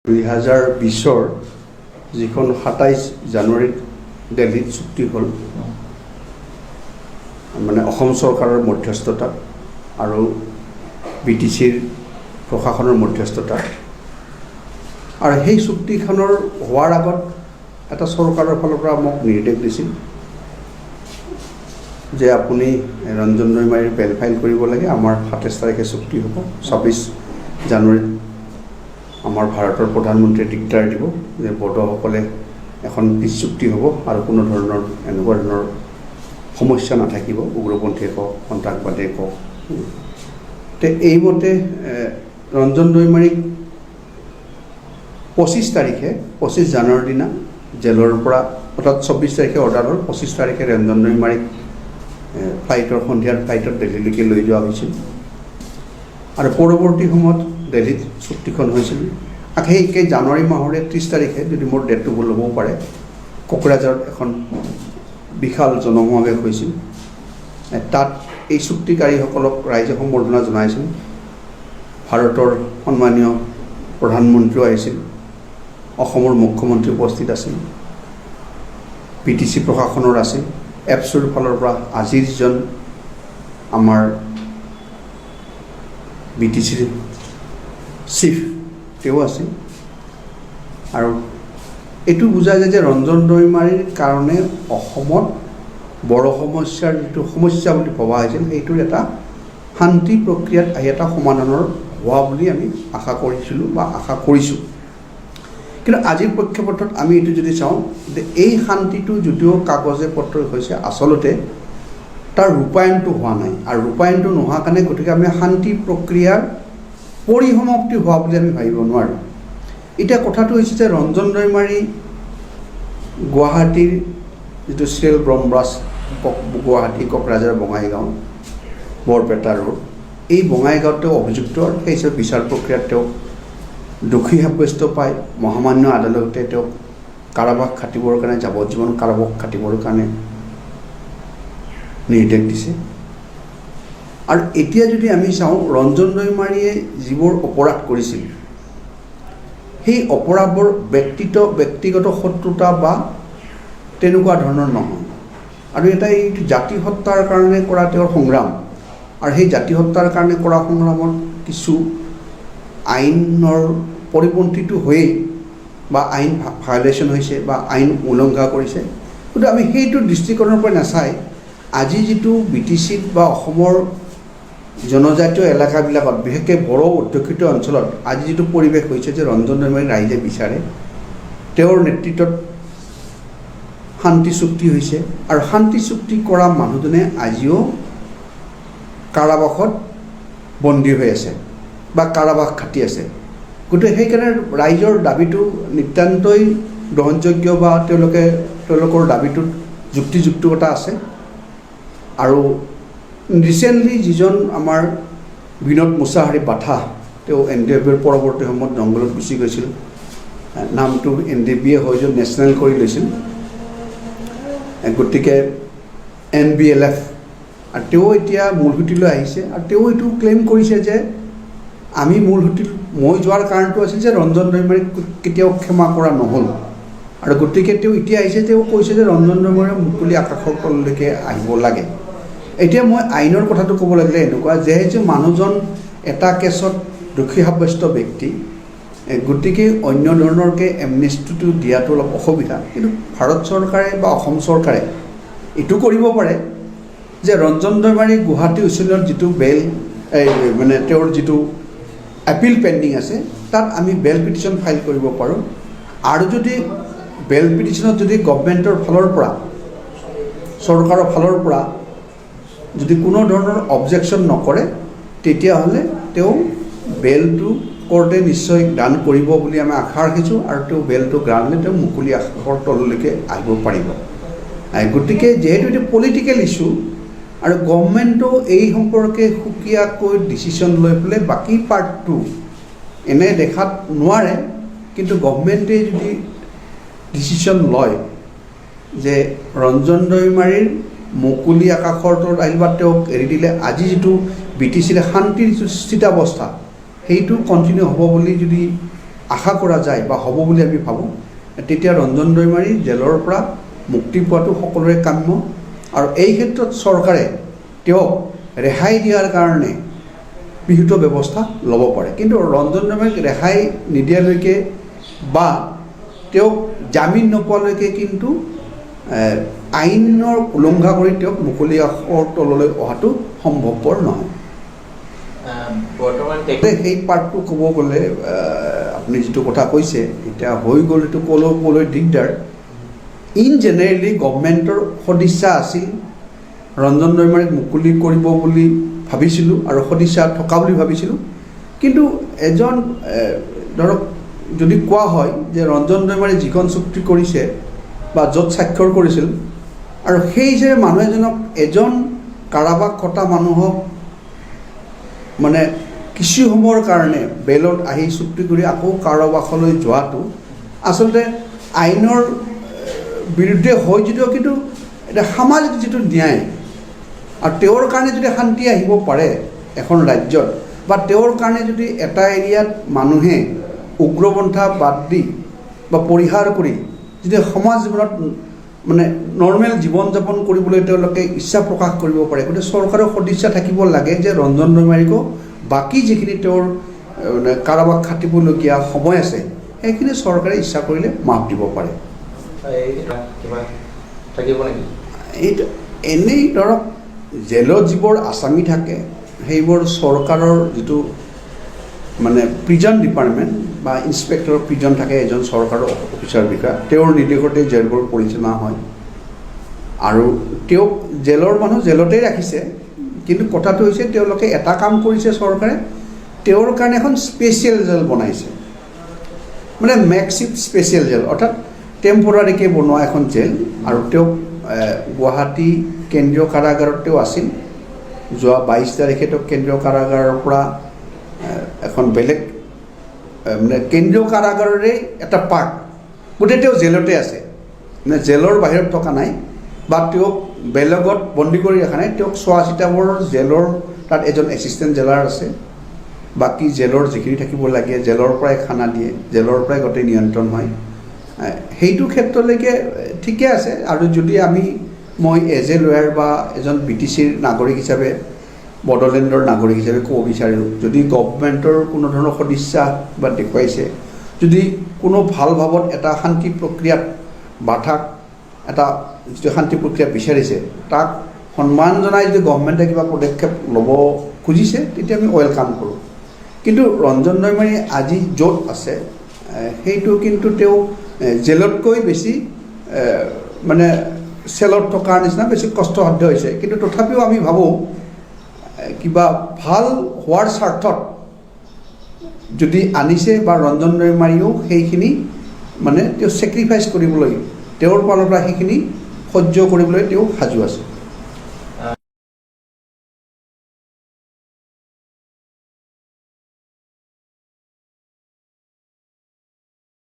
2020 যিখন 27 জানুৱাৰীত দিল্লীত চুক্তি হ'ল মানে অসম চৰকাৰৰ মধ্যস্থতা আৰু বিটিচিৰ প্ৰশাসনৰ মধ্যস্থতা আৰু সেই চুক্তিখনৰ হোৱাৰ আগত এটা চৰকাৰৰ ফালৰ পৰা মোক নিৰ্দেশ দিছিল যে আপুনি ৰঞ্জন দৈমাৰীৰ বেল ফাইল কৰিব লাগে। আমাৰ 27 তাৰিখে চুক্তি হ'ব, 26 জানুৱাৰীত আমাৰ ভাৰতৰ প্ৰধানমন্ত্ৰীয়ে ডিক্লেয়াৰ দিব যে বড়োসকলে এখন পিছ চুক্তি হ'ব আৰু কোনো ধৰণৰ এনেকুৱা ধৰণৰ সমস্যা নাথাকিব, উগ্ৰপন্থীয়ে কওক সন্ত্ৰাসবাদীয়ে কওক। তে এইমতে ৰঞ্জন দৈমাৰীক 25 জানুৱাৰীৰ দিনা জেলৰ পৰা অৰ্থাৎ 24 তাৰিখে অৰ্ডাৰ হ'ল, 25 তাৰিখে ৰঞ্জন দৈমাৰীক সন্ধিয়াৰ ফ্লাইটত দিল্লীলৈকে লৈ যোৱা হৈছিল আৰু পৰৱৰ্তী সময়ত দিল্লীত চুক্তিখন হৈছিল। সেই একে জানুৱাৰী মাহৰে 30 তাৰিখে, যদি মোৰ ডেটটো ভুল হ'বও পাৰে, কোকৰাঝাৰত এখন বিশাল জনসমাৱেশ হৈছিল। তাত এই চুক্তিকাৰীসকলক ৰাইজে সম্বৰ্ধনা জনাইছিল। ভাৰতৰ সন্মানীয় প্ৰধানমন্ত্ৰীও আহিছিল, অসমৰ মুখ্যমন্ত্ৰী উপস্থিত আছিল, বিটিচি প্ৰশাসনৰ আছিল, এপছুৰ ফালৰ পৰা আজিৰ যিজন আমাৰ বিটিচিৰ চিফ তেওঁ আছিল। আৰু এইটো বুজা যায় যে ৰঞ্জন দৈমাৰীৰ কাৰণে অসমত বড়ো সমস্যাৰ যিটো সমস্যা বুলি ভবা হৈছিল সেইটোৰ এটা শান্তি প্ৰক্ৰিয়াত আহি এটা সমাধানৰ হোৱা বুলি আমি আশা কৰিছিলোঁ বা আশা কৰিছোঁ। কিন্তু আজিৰ প্ৰেক্ষাপটত আমি এইটো যদি চাওঁ যে এই শান্তিটো যদিও কাগজে পত্ৰই হৈছে, আচলতে তাৰ ৰূপায়ণটো হোৱা নাই। আৰু ৰূপায়ণটো নোহোৱাৰ কাৰণে গতিকে আমি শান্তি প্ৰক্ৰিয়াৰ পৰিসমাপ্তি হোৱা বুলি আমি ভাবিব নোৱাৰোঁ। এতিয়া কথাটো হৈছে যে ৰঞ্জন দৈমাৰী গুৱাহাটীৰ যিটো চিৰিয়েল ব্ৰহ্মৰাজ গুৱাহাটী কোকৰাঝাৰ বঙাইগাঁও বৰপেটা ৰোড, এই বঙাইগাঁৱত তেওঁ অভিযুক্ত, সেই হিচাপে বিচাৰ প্ৰক্ৰিয়াত তেওঁক দোষী সাব্যস্ত পাই মহামান্য আদালতে তেওঁক কাৰাবাস খাটিবৰ কাৰণে, যাৱজ্জীৱন কাৰাবাস খাটিবৰ কাৰণে নিৰ্দেশ দিছে। আৰু এতিয়া যদি আমি চাওঁ ৰঞ্জন দৈমাৰীয়ে যিবোৰ অপৰাধ কৰিছিল সেই অপৰাধবোৰ ব্যক্তিগত শত্ৰুতা বা তেনেকুৱা ধৰণৰ নহয়। আৰু এটা এই জাতি হত্যাৰ কাৰণে কৰা তেওঁৰ সংগ্ৰাম, আৰু সেই জাতি হত্যাৰ কাৰণে কৰা সংগ্ৰামত কিছু আইনৰ পৰিপন্থীটো হৈয়ে বা আইন ভায়লেশ্যন হৈছে বা আইন উলংঘা কৰিছে। কিন্তু আমি সেইটো দৃষ্টিকোণৰ পৰা নাচাই আজি যিটো বিটিচিত বা অসমৰ জনজাতীয় এলেকাবিলাকত, বিশেষকৈ বড়ো অধ্যুষিত অঞ্চলত আজি যিটো পৰিৱেশ হৈছে যে ৰঞ্জন দৈমাৰীক ৰাইজে বিচাৰে, তেওঁৰ নেতৃত্বত শান্তি চুক্তি হৈছে আৰু শান্তি চুক্তি কৰা মানুহজনে আজিও কাৰাবাসত বন্দী হৈ আছে বা কাৰাবাস খাটি আছে। গতিকে সেইকাৰণে ৰাইজৰ দাবীটো নিতান্তই গ্ৰহণযোগ্য বা তেওঁলোকৰ দাবীটোত যুক্তিযুক্ততা আছে। আৰু ৰিচেণ্টলি যিজন আমাৰ বিনোদ মোছাহাৰী বাথা, তেওঁ NDBৰ পৰৱৰ্তী সময়ত জংঘলত গুচি গৈছিল, নামটো NDBয়ে হৈ যে নেশ্যনেল কৰি লৈছিল, গতিকে NBLF, আৰু তেওঁ এতিয়া মূলসুঁতিলৈ আহিছে। আৰু তেওঁ এইটো ক্লেইম কৰিছে যে আমি মই যোৱাৰ কাৰণটো আছিল যে ৰঞ্জন দৈমাৰীক কেতিয়াও ক্ষমা কৰা নহ'ল, আৰু গতিকে তেওঁ এতিয়া আহিছে, তেওঁ কৈছে যে ৰঞ্জন দৈমাৰীয়ে মুকলি আকাশৰ তললৈকে আহিব লাগে। এতিয়া মই আইনৰ কথাটো ক'ব লাগিলে এনেকুৱা যে মানুহজন এটা কেছত দোষী সাব্যস্ত ব্যক্তি, গতিকে অন্য ধৰণৰকৈ এমনেষ্টিটো দিয়াটো অলপ অসুবিধা। কিন্তু ভাৰত চৰকাৰে বা অসম চৰকাৰে এইটো কৰিব পাৰে যে ৰঞ্জন দৈমাৰী গুৱাহাটী উচ্চ ন্যায়ালয়ত যিটো বেল মানে তেওঁৰ যিটো এপিল পেণ্ডিং আছে, তাত আমি বেল পিটিশ্যন ফাইল কৰিব পাৰোঁ। আৰু যদি বেল পিটিশ্যনত যদি গভমেণ্টৰ ফালৰ পৰা, চৰকাৰৰ ফালৰ পৰা যদি কোনো ধৰণৰ অবজেকশ্যন নকৰে, তেতিয়াহ'লে তেওঁ বেলটো কোৰ্টে নিশ্চয় গ্ৰাণ্ট কৰিব বুলি আমি আশা ৰাখিছোঁ। আৰু তেওঁ বেলটো গ্ৰাণ্ট হ'লে তেওঁ মুকলি আকাশৰ তললৈকে আহিব পাৰিব। গতিকে যিহেতু এইটো পলিটিকেল ইছ্যু আৰু গভমেণ্টেও এই সম্পৰ্কে সুকীয়াকৈ ডিচিশ্যন লৈ পেলাই বাকী পাৰ্টটো এনে দেখাত নোৱাৰে, কিন্তু গভমেণ্টে যদি ডিচিশ্যন লয় যে ৰঞ্জন দৈমাৰীৰ মুকলি আকাশৰ তলত আহিল বা তেওঁক এৰি দিলে, আজি যিটো বিটিচিৰ শান্তিৰ যিটো স্থিতাৱস্থা সেইটো কণ্টিনিউ হ'ব বুলি যদি আশা কৰা যায় বা হ'ব বুলি আমি ভাবোঁ, তেতিয়া ৰঞ্জন দৈমাৰী জেলৰ পৰা মুক্তি পোৱাটো সকলোৰে কাম্য। আৰু এই ক্ষেত্ৰত চৰকাৰে তেওঁক ৰেহাই দিয়াৰ কাৰণে বিহিত ব্যৱস্থা ল'ব পাৰে। কিন্তু ৰঞ্জন দৈমাৰীক ৰেহাই নিদিয়ালৈকে বা তেওঁক জামিন নোপোৱালৈকে কিন্তু আইনৰ উলংঘা কৰি তেওঁক মুকলি আকাশৰ তললৈ অহাটো সম্ভৱপৰ নহয়। বৰ্তমান সেই পাৰ্টটো ক'ব গ'লে আপুনি যিটো কথা কৈছে, এতিয়া হৈ গ'ল এইটো ক'লৈ দিগদাৰ। ইন জেনেৰেলি গভমেণ্টৰ সদিচ্ছা আছিল ৰঞ্জন দৈমাৰীক মুকলি কৰিব বুলি ভাবিছিলোঁ আৰু সদিচ্ছা থকা বুলি ভাবিছিলোঁ। কিন্তু এজন ধৰক যদি কোৱা হয় যে ৰঞ্জন দৈমাৰী যিখন চুক্তি কৰিছে বা য'ত স্বাক্ষৰ কৰিছিল, আৰু সেই হিচাপে মানুহ এজন কাৰাবাস খটা মানুহক মানে কিছু সময়ৰ কাৰণে বেলত আহি চুক্তি কৰি আকৌ কাৰাবাসলৈ যোৱাটো আচলতে আইনৰ বিৰুদ্ধে হয় যদিও কিন্তু এটা সামাজিক যিটো ন্যায় আৰু তেওঁৰ কাৰণে যদি শান্তি আহিব পাৰে এখন ৰাজ্যত, বা তেওঁৰ কাৰণে যদি এটা এৰিয়াত মানুহে উগ্ৰপন্থা বাদ দি বা পৰিহাৰ কৰি যদি সমাজ জীৱনত মানে নৰ্মেল জীৱন যাপন কৰিবলৈ তেওঁলোকে ইচ্ছা প্ৰকাশ কৰিব পাৰে, গতিকে চৰকাৰৰ সদিচ্ছা থাকিব লাগে যে ৰঞ্জন দৈমাৰীকো বাকী যিখিনি তেওঁৰ কাৰাবাস খাটিবলগীয়া সময় আছে সেইখিনি চৰকাৰে ইচ্ছা কৰিলে মাফ দিব পাৰে। এইটো এনেই ধৰক জেলত যিবোৰ আসামী থাকে সেইবোৰ চৰকাৰৰ যিটো মানে প্ৰিজন ডিপাৰ্টমেণ্ট বা ইনস্পেক্টৰ অফ প্ৰিজন থাকে, এজন চৰকাৰৰ অফিচাৰ বিষয়া, তেওঁৰ নিৰ্দেশতে জেলবোৰ পৰিচালনা হয়। আৰু তেওঁক জেলৰ মানুহ জেলতেই ৰাখিছে, কিন্তু কথাটো হৈছে তেওঁলোকে এটা কাম কৰিছে চৰকাৰে, তেওঁৰ কাৰণে এখন স্পেচিয়েল জেল বনাইছে, মানে মেকশ্বিফ্ট স্পেচিয়েল জেল, অৰ্থাৎ টেম্পৰাৰীকৈ বনোৱা এখন জেল। আৰু তেওঁক গুৱাহাটী কেন্দ্ৰীয় কাৰাগাৰত তেওঁ আছিল। যোৱা 22 তাৰিখে তেওঁক কেন্দ্ৰীয় কাৰাগাৰৰ পৰা এখন বেলেগ মানে কেন্দ্ৰীয় কাৰাগাৰৰে এটা পাৰ্ট, গোটেই তেওঁ জেলতে আছে, মানে জেলৰ বাহিৰত থকা নাই বা তেওঁক বেলেগত বন্দী কৰি ৰখা নাই। তেওঁক চোৱা চিতাবোৰ জেলৰ তাত এজন এছিষ্টেণ্ট জেলাৰ আছে, বাকী জেলৰ যিখিনি থাকিব লাগে জেলৰ পৰাই খানা দিয়ে, জেলৰ পৰাই গোটেই নিয়ন্ত্ৰণ হয়। সেইটো ক্ষেত্ৰলৈকে ঠিকে আছে। আৰু যদি মই এজ এ লয়াৰ বা এজন BTCৰ নাগৰিক হিচাপে, বড়োলেণ্ডৰ নাগৰিক হিচাপে ক'ব বিচাৰোঁ, যদি গভমেণ্টৰ কোনো ধৰণৰ সদিচ্ছা বা দেখুৱাইছে, যদি কোনো ভাল ভাৱত এটা শান্তি প্ৰক্ৰিয়াত বাধাক এটা যিটো শান্তি প্ৰক্ৰিয়া বিচাৰিছে তাক সন্মান জনাই যদি গভমেণ্টে কিবা পদক্ষেপ ল'ব খুজিছে তেতিয়া আমি ৱেলকাম কৰোঁ। কিন্তু ৰঞ্জন দৈমাৰী আজি য'ত আছে সেইটো কিন্তু তেওঁ জেলতকৈ বেছি মানে চেলত থকাৰ নিচিনা বেছি কষ্টসাধ্য হৈছে। কিন্তু তথাপিও আমি ভাবোঁ কিবা ভাল হোৱাৰ স্বাৰ্থত যদি আনিছে বা ৰঞ্জন দৈমাৰীয়েও সেইখিনি মানে তেওঁ ছেক্ৰিফাইচ কৰিবলৈ, তেওঁৰ ফালৰ পৰা সেইখিনি সহ্য কৰিবলৈ তেওঁ সাজু আছে।